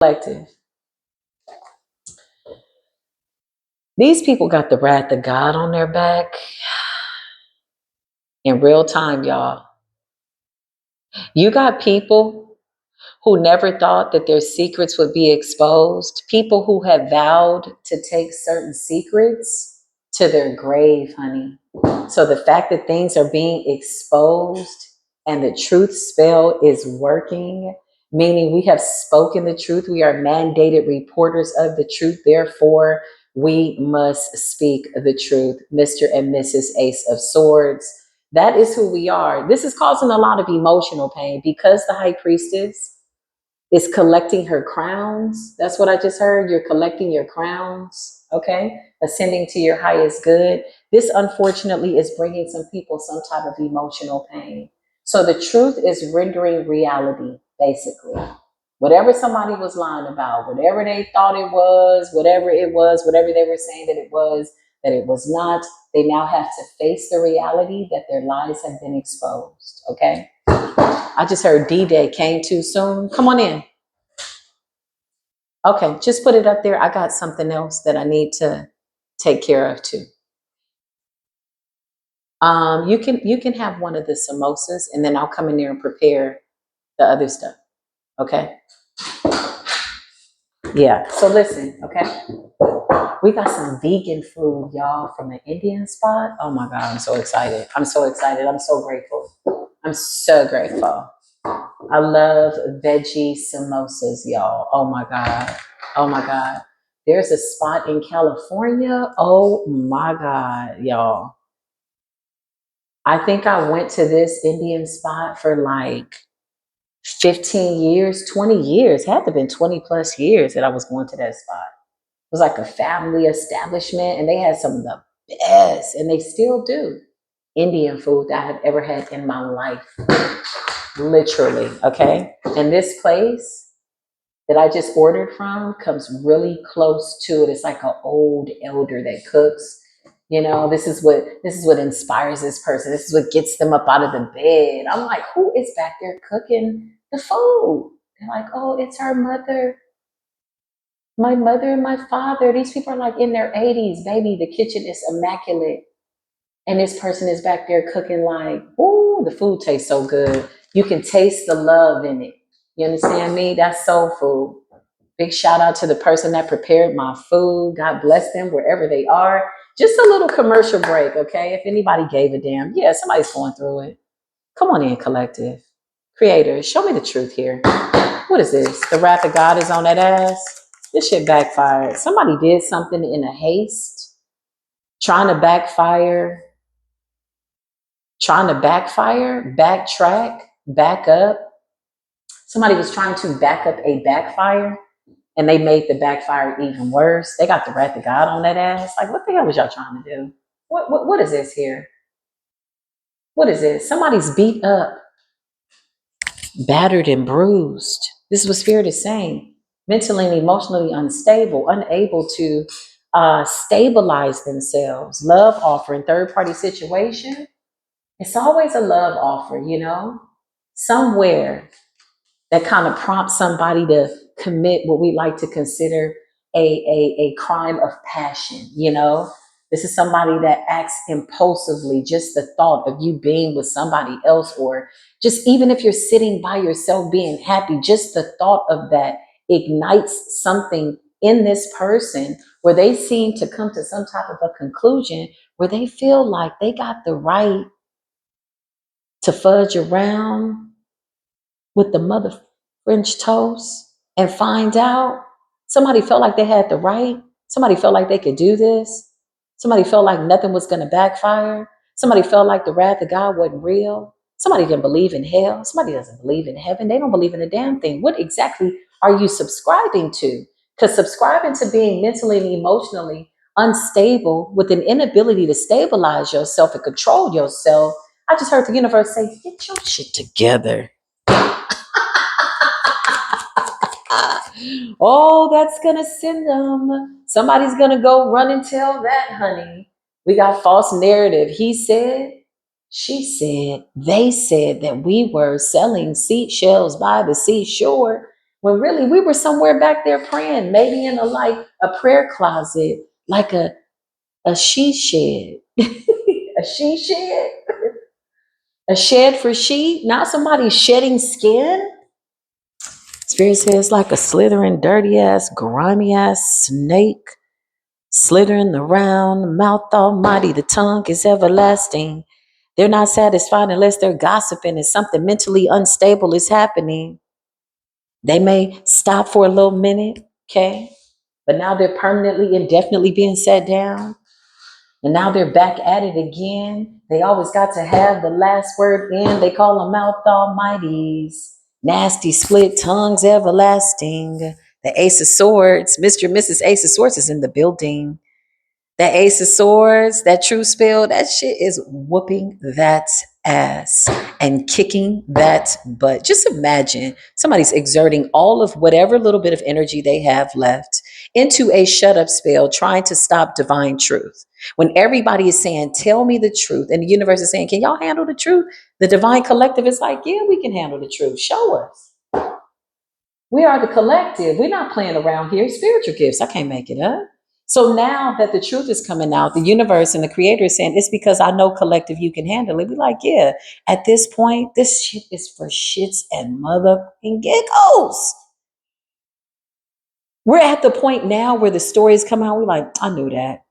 Collective. These people got the wrath of God on their back in real time, y'all. You got people who never thought that their secrets would be exposed, people who have vowed to take certain secrets to their grave, honey. So the fact that things are being exposed and the truth spell is working, meaning we have spoken the truth, we are mandated reporters of the truth, therefore we must speak the truth. Mr. and Mrs. Ace of Swords. That is who we are. This is causing a lot of emotional pain because the high priestess is collecting her crowns. That's what I just heard. You're collecting your crowns, okay? Ascending to your highest good. This, unfortunately, is bringing some people some type of emotional pain. So the truth is rendering reality, basically. Whatever somebody was lying about, whatever they thought it was, whatever they were saying that it was not, they now have to face the reality that their lies have been exposed, okay? I just heard D-Day came too soon. Come on in. Okay, just put it up there. I got something else that I need to take care of too. You can have one of the samosas, and then I'll come in there and prepare the other stuff. Okay. Yeah. So listen. Okay. We got some vegan food, y'all, from an Indian spot. Oh my God, I'm so excited. I'm so excited. I'm so grateful. I'm so grateful. I love veggie samosas, y'all. Oh my God. Oh my God. There's a spot in California. Oh my God, y'all. I think I went to this Indian spot for like 15 years, 20 years. Had to have been 20 plus years that I was going to that spot. It was like a family establishment, and they had some of the best, and they still do, Indian food that I have ever had in my life. Literally, okay? And this place that I just ordered from comes really close to it. It's like an old elder that cooks. You know, this is what inspires this person. This is what gets them up out of the bed. I'm like, who is back there cooking the food? They're like, oh, it's our mother. My mother and my father. These people are like in their 80s, baby. The kitchen is immaculate. And this person is back there cooking like, ooh, the food tastes so good. You can taste the love in it. You understand me? That's soul food. Big shout out to the person that prepared my food. God bless them wherever they are. Just a little commercial break, okay? If anybody gave a damn, yeah, somebody's going through it. Come on in, collective. Creators, show me the truth here. What is this? The wrath of God is on that ass? This shit backfired. Somebody did something in a haste, trying to backfire, backtrack, back up. Somebody was trying to back up a backfire, and they made the backfire even worse. They got the wrath of God on that ass. Like, what the hell was y'all trying to do? What is this here? What is this? Somebody's beat up, battered, and bruised. This is what Spirit is saying. Mentally and emotionally unstable, unable to stabilize themselves. Love offering, third party situation. It's always a love offer, you know, somewhere that kind of prompts somebody to commit what we like to consider a crime of passion, you know. This is somebody that acts impulsively, just the thought of you being with somebody else, or just even if you're sitting by yourself being happy, just the thought of that ignites something in this person where they seem to come to some type of a conclusion where they feel like they got the right to fudge around with the mother French toast and find out. Somebody felt like they had the right. Somebody felt like they could do this. Somebody felt like nothing was going to backfire. Somebody felt like the wrath of God wasn't real. Somebody didn't believe in hell. Somebody doesn't believe in heaven. They don't believe in a damn thing. What exactly are you subscribing to? Because subscribing to being mentally and emotionally unstable with an inability to stabilize yourself and control yourself, I just heard the universe say, get your shit together. Oh, that's gonna send them. Somebody's gonna go run and tell that, honey. We got false narrative. He said, she said, they said that we were selling seashells by the seashore. When really we were somewhere back there praying, maybe in a prayer closet, like a she shed. A she shed? A shed for sheep? Now somebody's shedding skin? Spirit says like a slithering, dirty ass, grimy ass snake slithering around, mouth almighty, the tongue is everlasting. They're not satisfied unless they're gossiping and something mentally unstable is happening. They may stop for a little minute, okay? But now they're permanently, indefinitely being set down. And now they're back at it again. They always got to have the last word in. They call them mouth almighties. Nasty split tongues everlasting. The Ace of Swords, Mr. and Mrs. Ace of Swords is in the building. That Ace of Swords, that true spell, that shit is whooping that ass and kicking that butt. Just imagine somebody's exerting all of whatever little bit of energy they have left into a shut up spell, trying to stop divine truth. When everybody is saying, tell me the truth, and the universe is saying, can y'all handle the truth? The divine collective is like, yeah, we can handle the truth. Show us. We are the collective. We're not playing around here. Spiritual gifts. I can't make it up. So now that the truth is coming out, the universe and the creator is saying, it's because I know collective you can handle it. We're like, yeah, at this point, this shit is for shits and motherfucking giggles. We're at the point now where the stories come out. We're like, I knew that.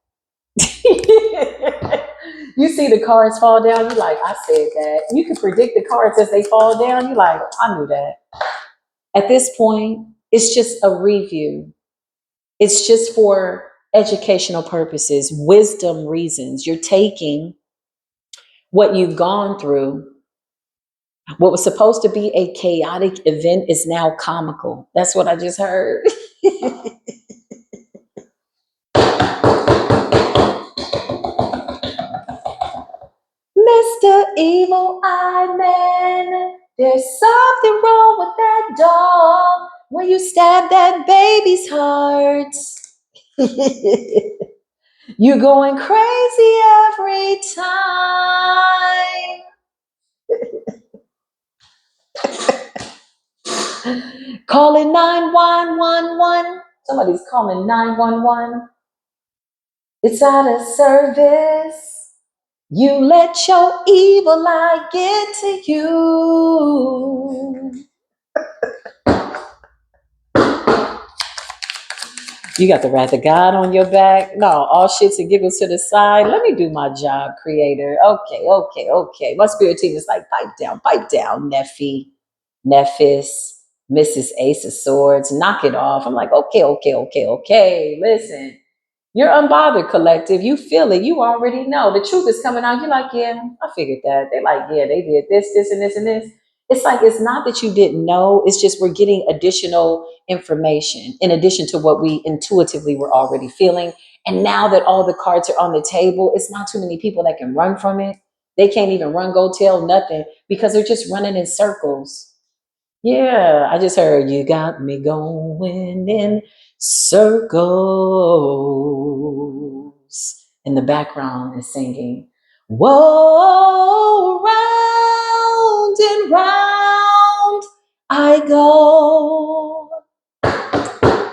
You see the cards fall down. You're like, I said that. You can predict the cards as they fall down. You're like, I knew that. At this point, it's just a review. It's just for educational purposes, wisdom reasons. You're taking what you've gone through. What was supposed to be a chaotic event is now comical. That's what I just heard. Mr. Evil Eye Man, there's something wrong with that doll when you stab that baby's heart. You're going crazy every time. Calling 911. Somebody's calling 911. It's out of service. You let your evil eye get to you. You got the wrath of God on your back. No, all shits and giggles to the side. Let me do my job, creator. Okay. My spirit team is like, pipe down, Nephi, Nephis, Mrs. Ace of Swords, knock it off. I'm like, okay. Listen, you're unbothered, collective. You feel it. You already know. The truth is coming out. You're like, yeah, I figured that. They're like, yeah, they did this, and this, and this. It's like, it's not that you didn't know. It's just we're getting additional information in addition to what we intuitively were already feeling. And now that all the cards are on the table, it's not too many people that can run from it. They can't even run, go tell, nothing, because they're just running in circles. Yeah, I just heard you got me going in circles. In the background is singing, whoa, round and round I go.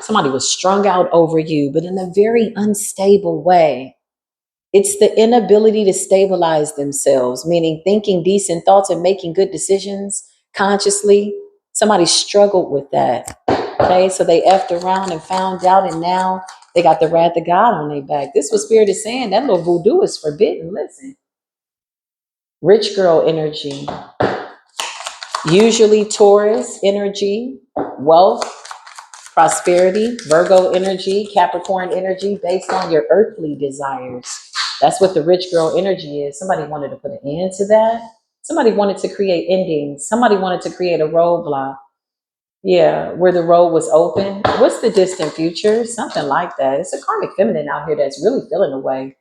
Somebody was strung out over you, but in a very unstable way. It's the inability to stabilize themselves, meaning thinking decent thoughts and making good decisions consciously. Somebody struggled with that. Okay, so they effed around and found out, and now they got the wrath of God on their back. This was Spirit is saying. That little voodoo is forbidden. Listen. Rich girl energy. Usually Taurus energy, wealth, prosperity, Virgo energy, Capricorn energy, based on your earthly desires. That's what the rich girl energy is. Somebody wanted to put an end to that. Somebody wanted to create endings. Somebody wanted to create a roadblock. Yeah, where the road was open. What's the distant future? Something like that. It's a karmic feminine out here that's really feeling away.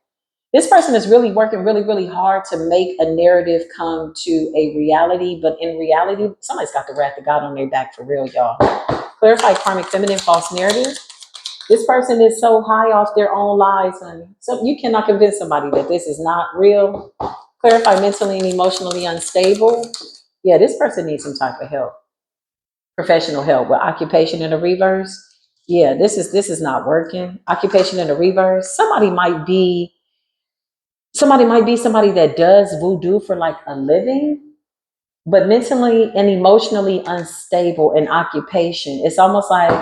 This person is really working really hard to make a narrative come to a reality, but in reality, somebody's got the wrath of God on their back for real, y'all. Clarify karmic feminine false narrative. This person is so high off their own lies, honey. So you cannot convince somebody that this is not real. Clarify mentally and emotionally unstable. Yeah, this person needs some type of help. Professional help with occupation in the reverse. Yeah, this is not working. Occupation in the reverse. Somebody that does voodoo for like a living, but mentally and emotionally unstable in occupation. It's almost like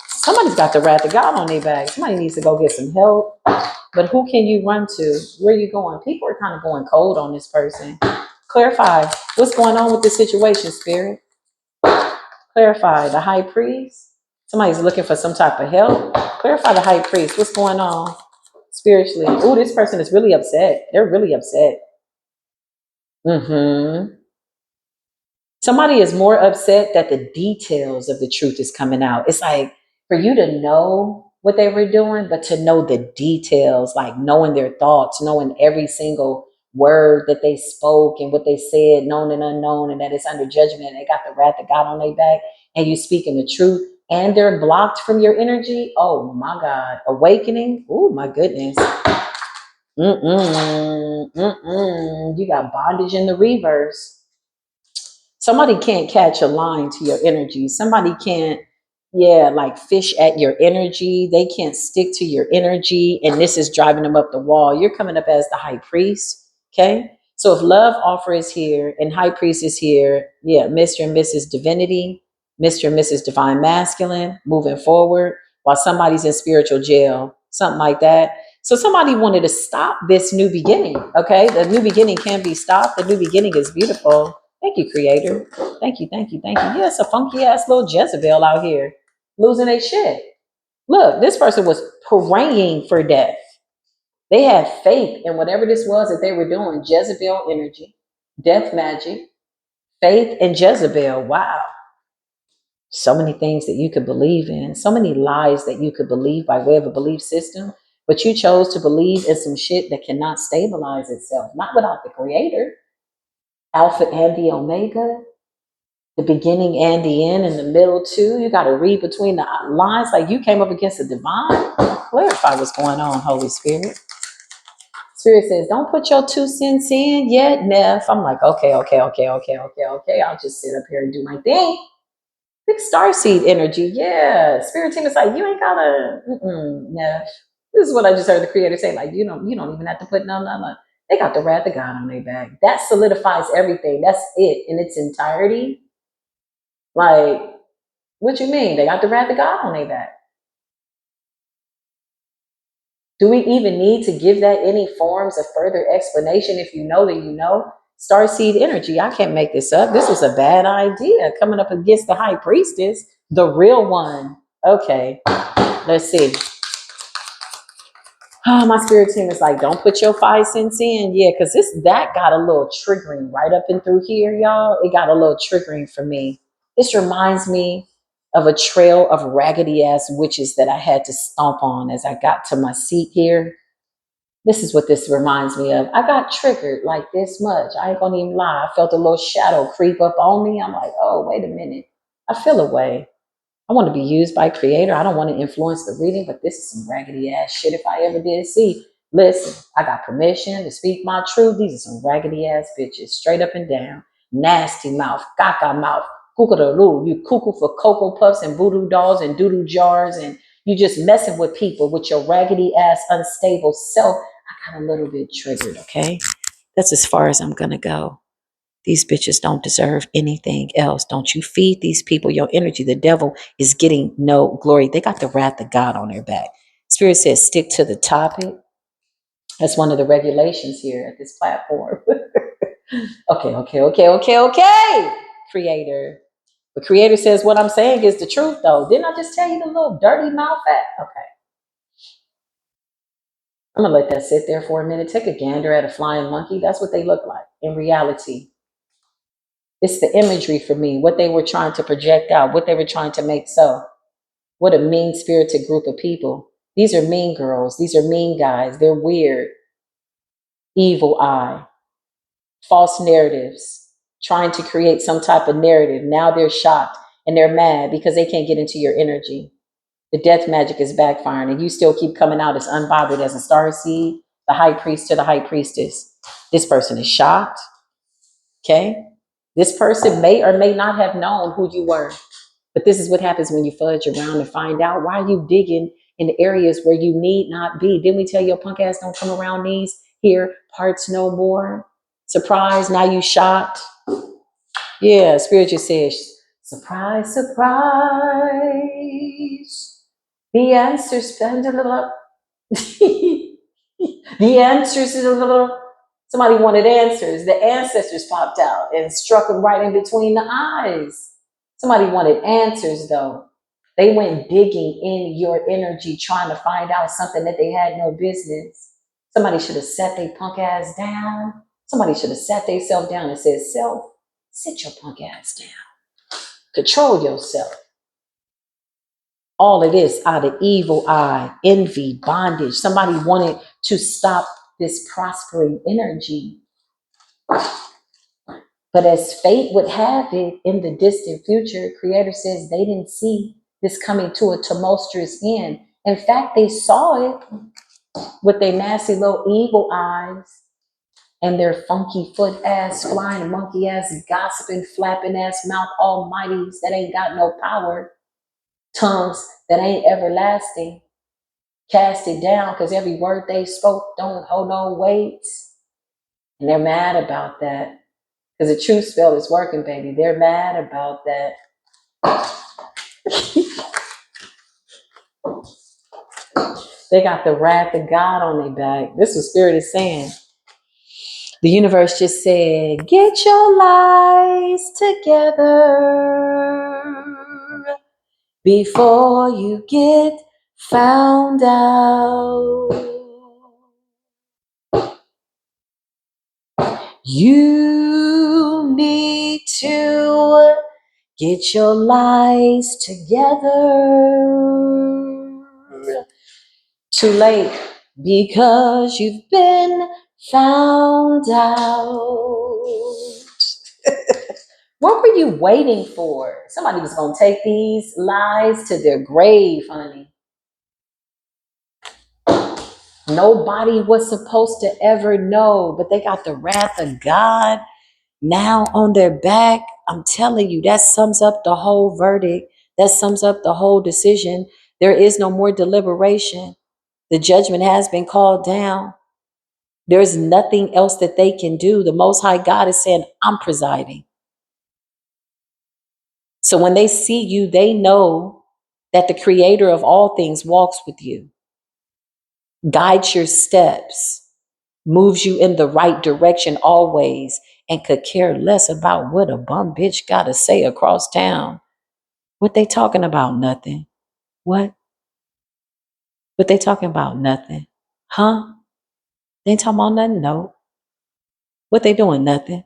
somebody's got the wrath of God on their back. Somebody needs to go get some help. But who can you run to? Where are you going? People are kind of going cold on this person. Clarify what's going on with this situation, Spirit. Clarify the high priest. Somebody's looking for some type of help. Clarify the high priest. What's going on spiritually? Oh, this person is really upset. They're really upset. Mm-hmm. Somebody is more upset that the details of the truth is coming out. It's like for you to know what they were doing, but to know the details, like knowing their thoughts, knowing every single word that they spoke and what they said, known and unknown, and that it's under judgment, and they got the wrath of God on their back, and you speaking the truth, and they're blocked from your energy. Oh my God. Awakening. Oh my goodness. You got bondage in the reverse. Somebody can't catch a line to your energy. Somebody can't, yeah, like fish at your energy. They can't stick to your energy. And this is driving them up the wall. You're coming up as the high priest. Okay. So if love offer is here and high priest is here, yeah, Mr. and Mrs. Divinity, Mr. and Mrs. Divine Masculine, moving forward while somebody's in spiritual jail, something like that. So somebody wanted to stop this new beginning. Okay. The new beginning can be stopped. The new beginning is beautiful. Thank you, Creator. Thank you, thank you, thank you. Yeah, it's a funky ass little Jezebel out here losing their shit. Look, this person was praying for death. They had faith in whatever this was that they were doing. Jezebel energy, death magic, faith and Jezebel. Wow. So many things that you could believe in, so many lies that you could believe by way of a belief system. But you chose to believe in some shit that cannot stabilize itself, not without the Creator. Alpha and the Omega, the beginning and the end, and the middle too. You got to read between the lines. Like you came up against the divine. Clarify what's going on, Holy Spirit. Spirit says, don't put your 2 cents in yet, Neff. I'm like, okay. I'll just sit up here and do my thing. Big starseed energy. Yeah. Spirit team is like, you ain't gotta, Neff. This is what I just heard the Creator say. Like, you don't even have to put no. They got the wrath of God on their back. That solidifies everything. That's it in its entirety. Like, what you mean? They got the wrath of God on their back. Do we even need to give that any forms of further explanation? If you know, then you know. Starseed energy. I can't make this up. This was a bad idea coming up against the high priestess, the real one. Okay, let's see. Oh, my spirit team is like, don't put your 5 cents in. Yeah, because that got a little triggering right up and through here, y'all. It got a little triggering for me. This reminds me of a trail of raggedy ass witches that I had to stomp on as I got to my seat here. This is what this reminds me of. I got triggered like this much. I ain't gonna even lie. I felt a little shadow creep up on me. I'm like, oh, wait a minute. I feel a way. I want to be used by Creator. I don't want to influence the reading, but this is some raggedy ass shit if I ever did see. Listen, I got permission to speak my truth. These are some raggedy ass bitches, straight up and down. Nasty mouth, caca mouth, cuckoo you cuckoo for Cocoa Puffs and voodoo dolls and doodoo jars, and you just messing with people with your raggedy ass, unstable self. I got a little bit triggered, okay? That's as far as I'm gonna go. These bitches don't deserve anything else. Don't you feed these people your energy. The devil is getting no glory. They got the wrath of God on their back. Spirit says, stick to the topic. That's one of the regulations here at this platform. Okay. Creator. The Creator says what I'm saying is the truth, though. Didn't I just tell you the little dirty mouth at? Okay. I'm going to let that sit there for a minute. Take a gander at a flying monkey. That's what they look like in reality. It's the imagery for me, what they were trying to project out, what they were trying to make so. What a mean-spirited group of people. These are mean girls. These are mean guys. They're weird. Evil eye. False narratives. Trying to create some type of narrative. Now they're shocked and they're mad because they can't get into your energy. The death magic is backfiring and you still keep coming out as unbothered as a starseed, the high priest to the high priestess. This person is shocked. Okay? This person may or may not have known who you were. But this is what happens when you fudge around and find out why you digging in the areas where you need not be. Didn't we tell your punk ass don't come around these here parts no more? Surprise, now you shocked. Yeah, Spirit just says, surprise, surprise. The answer's been a little. The answers is a little. Somebody wanted answers. The ancestors popped out and struck them right in between the eyes. Somebody wanted answers though. They went digging in your energy trying to find out something that they had no business. Somebody should have sat their punk ass down. Somebody should have sat themselves down and said, self, sit your punk ass down. Control yourself. All of this out of evil eye, envy, bondage. Somebody wanted to stop this prospering energy. But as fate would have it, in the distant future, Creator says they didn't see this coming to a tumultuous end. In fact, they saw it with their nasty little evil eyes and their funky foot ass, flying monkey ass, gossiping, flapping ass mouth almighties that ain't got no power, tongues that ain't everlasting. Cast it down because every word they spoke don't hold no weight. And they're mad about that. Because the truth spell is working, baby. They're mad about that. They got the wrath of God on their back. This is what Spirit is saying. The universe just said, get your lies together before you get found out. You need to get your lies together. Too late, because you've been found out. What were you waiting for? Somebody was going to take these lies to their grave, honey. Nobody was supposed to ever know, but they got the wrath of God now on their back. I'm telling you, that sums up the whole verdict. That sums up the whole decision. There is no more deliberation. The judgment has been called down. There's nothing else that they can do. The Most High God is saying, I'm presiding. So when they see you, they know that the Creator of all things walks with you, guides your steps, moves you in the right direction always, and could care less about what a bum bitch got to say across town. What they talking about? Nothing. What? What they talking about? Nothing. Huh? They ain't talking about nothing? No. What they doing? Nothing.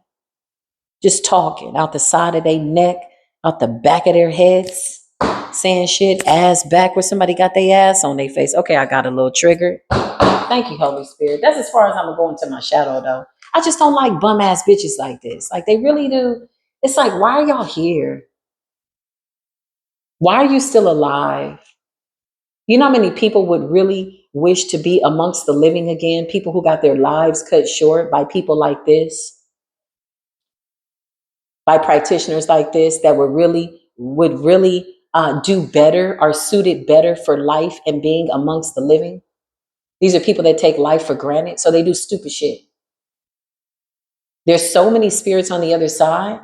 Just talking out the side of their neck, out the back of their heads, saying shit, ass backwards. Somebody got their ass on their face. Okay, I got a little triggered. Thank you, Holy Spirit. That's as far as I'm going to go into my shadow, though. I just don't like bum ass bitches like this. Like, they really do. It's like, why are y'all here? Why are you still alive? You know how many people would really wish to be amongst the living again? People who got their lives cut short by people like this, by practitioners like this that would really do better, are suited better for life and being amongst the living. These are people that take life for granted, so they do stupid shit. There's so many spirits on the other side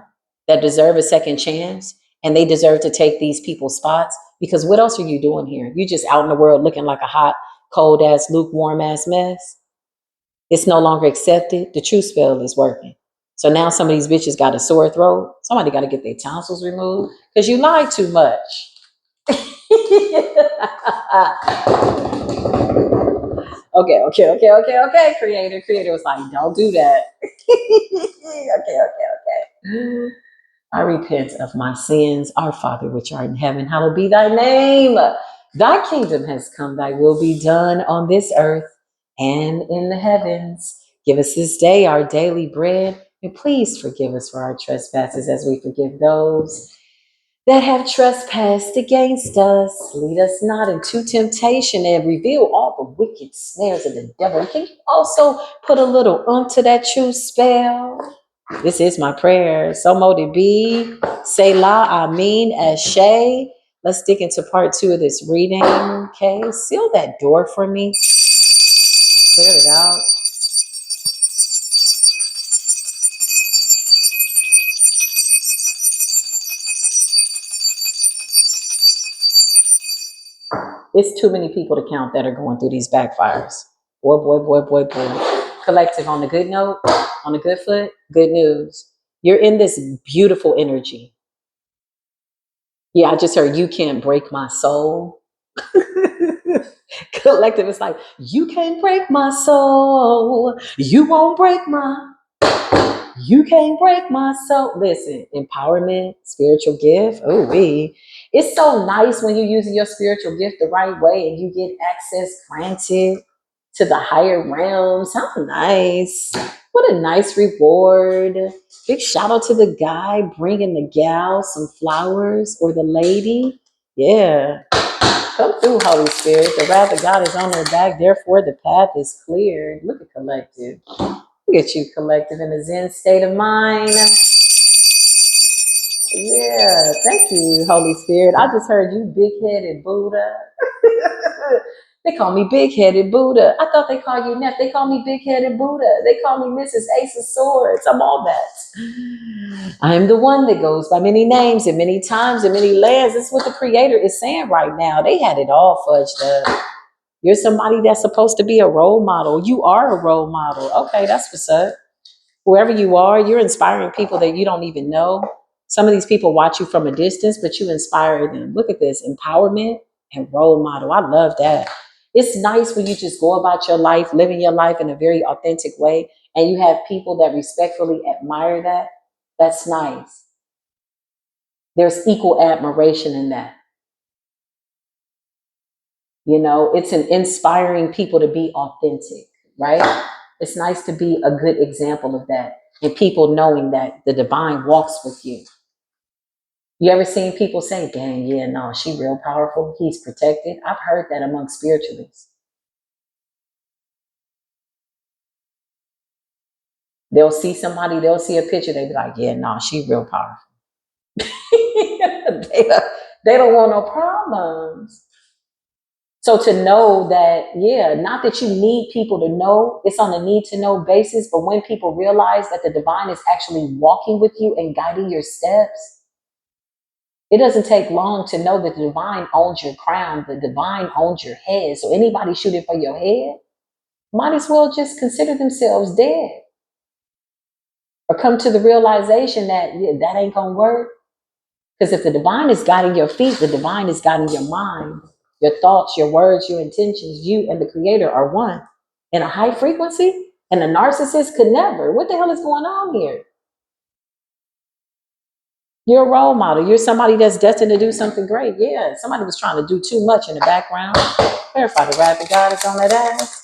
that deserve a second chance, and they deserve to take these people's spots, because what else are you doing here? You just out in the world looking like a hot, cold ass, lukewarm ass mess. It's no longer accepted. The truth spell is working. So now some of these bitches got a sore throat. Somebody got to get their tonsils removed because you lied too much. Okay. Creator was like, don't do that. Okay. I repent of my sins. Our Father, which art in heaven, hallowed be thy name. Thy kingdom has come, thy will be done on this earth and in the heavens. Give us this day our daily bread, and please forgive us for our trespasses as we forgive those that have trespassed against us. Lead us not into temptation, and reveal all the wicked snares of the devil. Can you also put a little to that true spell? This is my prayer. So mote it be. Selah, Amin, Ashe. Let's dig into part 2 of this reading. Okay, seal that door for me. Clear it out. It's too many people to count that are going through these backfires. Boy, boy, boy, boy, boy. Collective, on the good note, on the good foot, good news. You're in this beautiful energy. Yeah, I just heard you can't break my soul. Collective is like, you can't break my soul. You won't break my. You can't break my soul. Listen, empowerment, spiritual gift. Oh, it's so nice when you're using your spiritual gift the right way and you get access granted to the higher realms. How nice. What a nice reward. Big shout out to the guy bringing the gal some flowers, or the lady. Yeah. Come through, Holy Spirit. The wrath of God is on their back. Therefore, the path is clear. Look at collective. Look at you, collective, in a Zen state of mind. Yeah, thank you, Holy Spirit. I just heard you big-headed Buddha. They call me big-headed Buddha. I thought they called you Neff. They call me big-headed Buddha. They call me Mrs. Ace of Swords. I'm all that. I'm the one that goes by many names and many times and many lands. That's what the Creator is saying right now. They had it all fudged up. You're somebody that's supposed to be a role model. You are a role model. Okay, that's what's up. Whoever you are, you're inspiring people that you don't even know. Some of these people watch you from a distance, but you inspire them. Look at this, empowerment and role model. I love that. It's nice when you just go about your life, living your life in a very authentic way, and you have people that respectfully admire that. That's nice. There's equal admiration in that. You know, it's an inspiring people to be authentic, right? It's nice to be a good example of that, and people knowing that the divine walks with you. You ever seen people say, dang, yeah, no, she real powerful, he's protected? I've heard that among spiritualists. They'll see somebody, they'll see a picture, they be like, yeah, no, she real powerful. they don't want no problems. So to know that, yeah, not that you need people to know, it's on a need to know basis, but when people realize that the divine is actually walking with you and guiding your steps, it doesn't take long to know that the divine owns your crown, the divine owns your head. So anybody shooting for your head might as well just consider themselves dead, or come to the realization that, yeah, that ain't gonna work. Because if the divine is guiding your feet, the divine is guiding your mind, your thoughts, your words, your intentions. You and the Creator are one in a high frequency, and a narcissist could never. What the hell is going on here? You're a role model. You're somebody that's destined to do something great. Yeah, somebody was trying to do too much in the background. Verify the wrath of God is on that ass.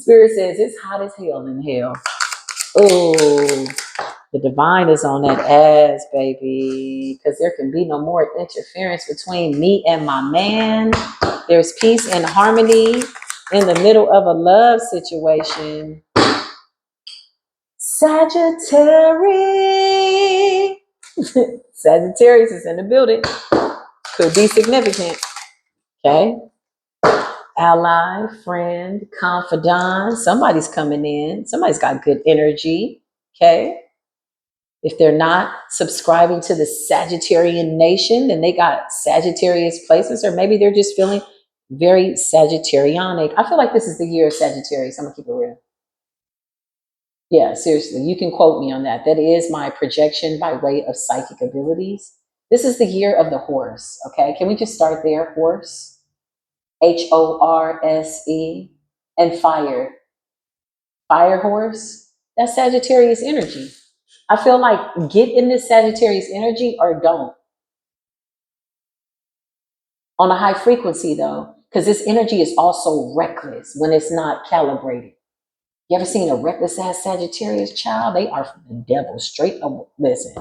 Spirit says it's hot as hell in hell. Oh, the divine is on that ass, baby, because there can be no more interference between me and my man. There's peace and harmony in the middle of a love situation. Sagittarius. Sagittarius is in the building. Could be significant. Okay. Ally, friend, confidant. Somebody's coming in. Somebody's got good energy. Okay. If they're not subscribing to the Sagittarian nation, then they got Sagittarius places, or maybe they're just feeling very Sagittarianic. I feel like this is the year of Sagittarius. I'm gonna keep it real. Yeah, seriously, you can quote me on that. That is my projection by way of psychic abilities. This is the year of the horse. Okay, can we just start there? Horse, HORSE, and fire. Fire horse. That's Sagittarius energy. I feel like get in this Sagittarius energy or don't. On a high frequency though, because this energy is also reckless when it's not calibrated. You ever seen a reckless ass Sagittarius child? They are from the devil, straight up. Listen,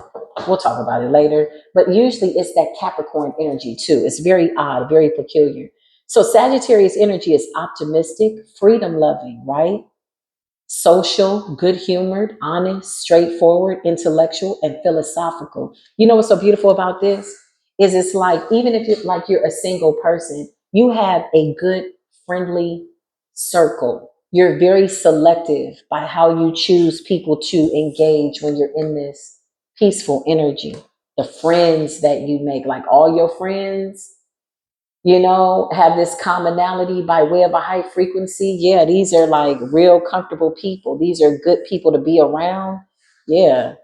we'll talk about it later. But usually it's that Capricorn energy too. It's very odd, very peculiar. So Sagittarius energy is optimistic, freedom loving, right? social, good-humored, honest, straightforward, intellectual, and philosophical. You know what's so beautiful about this is it's like even if you're a single person, you have a good, friendly circle. You're very selective by how you choose people to engage when you're in this peaceful energy. The friends that you make, like all your friends, have this commonality by way of a high frequency. Yeah, these are like real comfortable people. These are good people to be around. Yeah.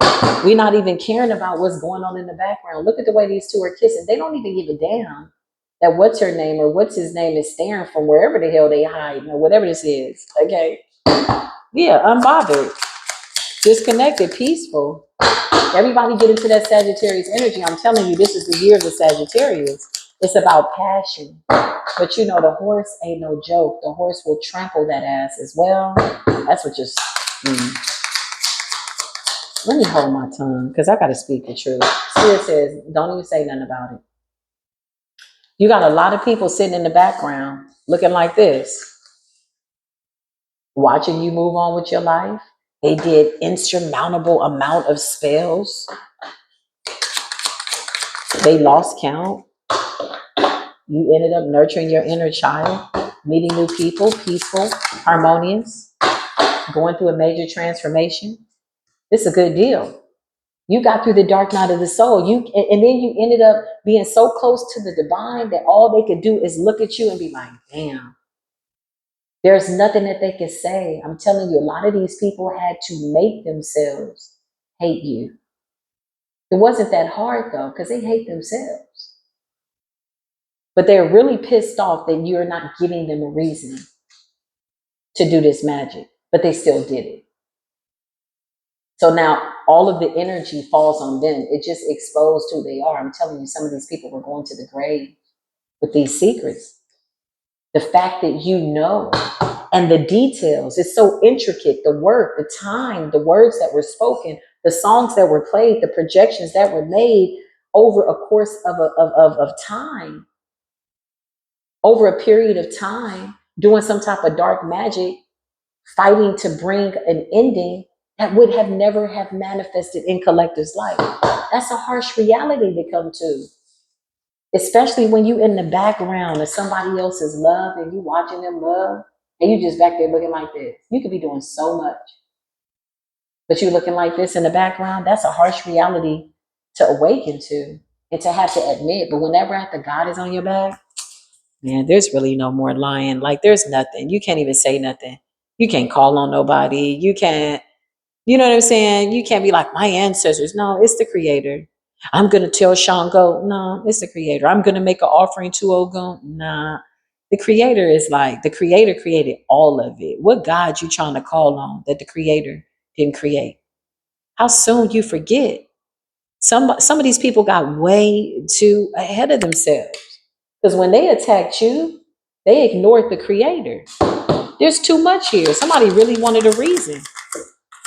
We're not even caring about what's going on in the background. Look at the way these two are kissing. They don't even give a damn that what's her name or what's his name is staring from wherever the hell they hide or whatever this is. Okay. Yeah, unbothered, disconnected, peaceful. Everybody get into that Sagittarius energy. I'm telling you, this is the year of the Sagittarius. It's about passion. But the horse ain't no joke. The horse will trample that ass as well. That's what just. Let me hold my tongue because I got to speak the truth. Spirit says, don't even say nothing about it. You got a lot of people sitting in the background looking like this, watching you move on with your life. They did insurmountable amount of spells. They lost count. You ended up nurturing your inner child, meeting new people, peaceful, harmonious, going through a major transformation. It's a good deal. You got through the dark night of the soul. And then you ended up being so close to the divine that all they could do is look at you and be like, damn, there's nothing that they could say. I'm telling you, a lot of these people had to make themselves hate you. It wasn't that hard though, because they hate themselves. But they're really pissed off that you're not giving them a reason to do this magic, but they still did it. So now all of the energy falls on them. It just exposed who they are. I'm telling you, some of these people were going to the grave with these secrets. The fact that and the details, it's so intricate. The work, the time, the words that were spoken, the songs that were played, the projections that were made over a course of time, over a period of time, doing some type of dark magic, fighting to bring an ending that would have never have manifested in collective's life. That's a harsh reality to come to, especially when you in the background of somebody else's love and you watching them love and you just back there looking like this. You could be doing so much, but you looking like this in the background. That's a harsh reality to awaken to and to have to admit. But whenever after God is on your back, man, there's really no more lying. Like there's nothing. You can't even say nothing. You can't call on nobody. You can't. You know what I'm saying? You can't be like, my ancestors. No, it's the creator. I'm going to tell Shango. No, it's the creator. I'm going to make an offering to Ogun. Nah. The creator is like, the creator created all of it. What God you trying to call on that the creator didn't create? How soon you forget? Some of these people got way too ahead of themselves. Because when they attacked you, they ignored the creator. There's too much here. Somebody really wanted a reason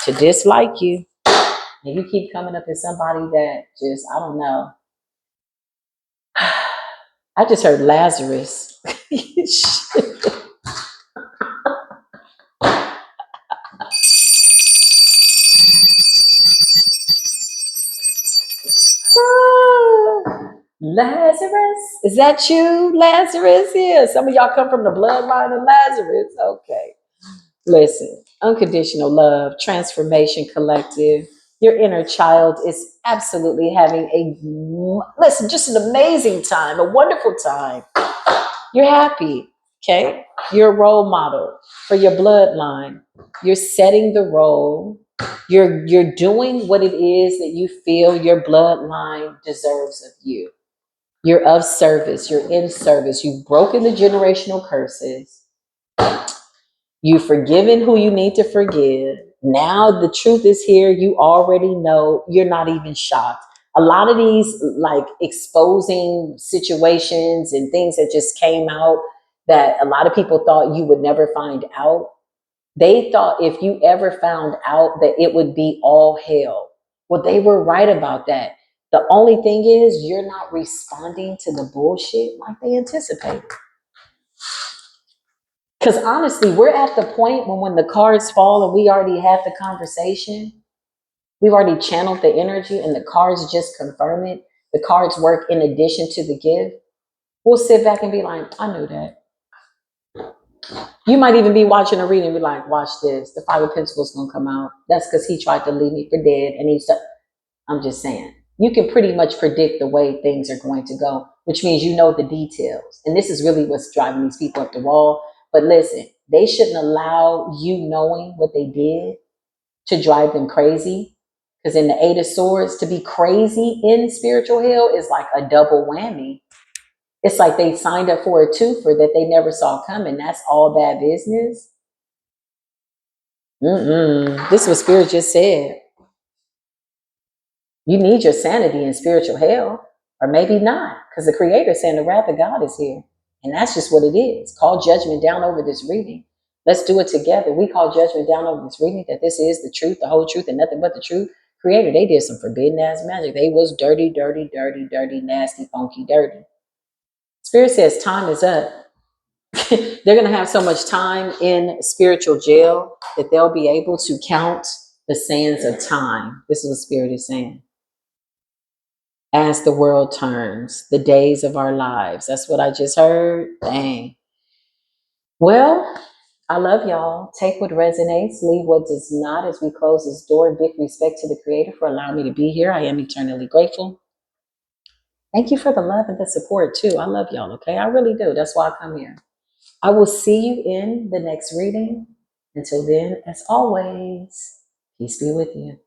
to dislike you. And you keep coming up as somebody that just, I don't know. I just heard Lazarus. Lazarus? Is that you, Lazarus? Yeah, some of y'all come from the bloodline of Lazarus. Okay. Listen, unconditional love, transformation collective. Your inner child is absolutely having just an amazing time, a wonderful time. You're happy, okay? You're a role model for your bloodline. You're setting the role. You're doing what it is that you feel your bloodline deserves of you. You're of service. You're in service. You've broken the generational curses. You've forgiven who you need to forgive. Now the truth is here. You already know. You're not even shocked. A lot of these like exposing situations and things that just came out that a lot of people thought you would never find out. They thought if you ever found out that it would be all hell. Well, they were right about that. The only thing is you're not responding to the bullshit like they anticipated. Because honestly, we're at the point when the cards fall and we already had the conversation, we've already channeled the energy and the cards just confirm it. The cards work in addition to the gift. We'll sit back and be like, I knew that. You might even be watching a reading and be like, watch this. The Five of Pentacles going to come out. That's because he tried to leave me for dead. And I'm just saying, you can pretty much predict the way things are going to go, which means you know the details. And this is really what's driving these people up the wall. But listen, they shouldn't allow you knowing what they did to drive them crazy. Because in the Eight of Swords, to be crazy in spiritual hell is like a double whammy. It's like they signed up for a twofer that they never saw coming. That's all bad business. This is what Spirit just said. You need your sanity in spiritual hell, or maybe not, because the Creator is saying the wrath of God is here. And that's just what it is. Call judgment down over this reading. Let's do it together. We call judgment down over this reading, that this is the truth, the whole truth, and nothing but the truth. Creator, they did some forbidden ass magic. They was dirty, dirty, dirty, dirty, nasty, funky, dirty. Spirit says time is up. They're going to have so much time in spiritual jail that they'll be able to count the sands of time. This is what Spirit is saying. As the world turns, the days of our lives. That's what I just heard. Dang. Well, I love y'all. Take what resonates, leave what does not as we close this door. Big respect to the Creator for allowing me to be here. I am eternally grateful. Thank you for the love and the support too. I love y'all, okay? I really do. That's why I come here. I will see you in the next reading. Until then, as always, peace be with you.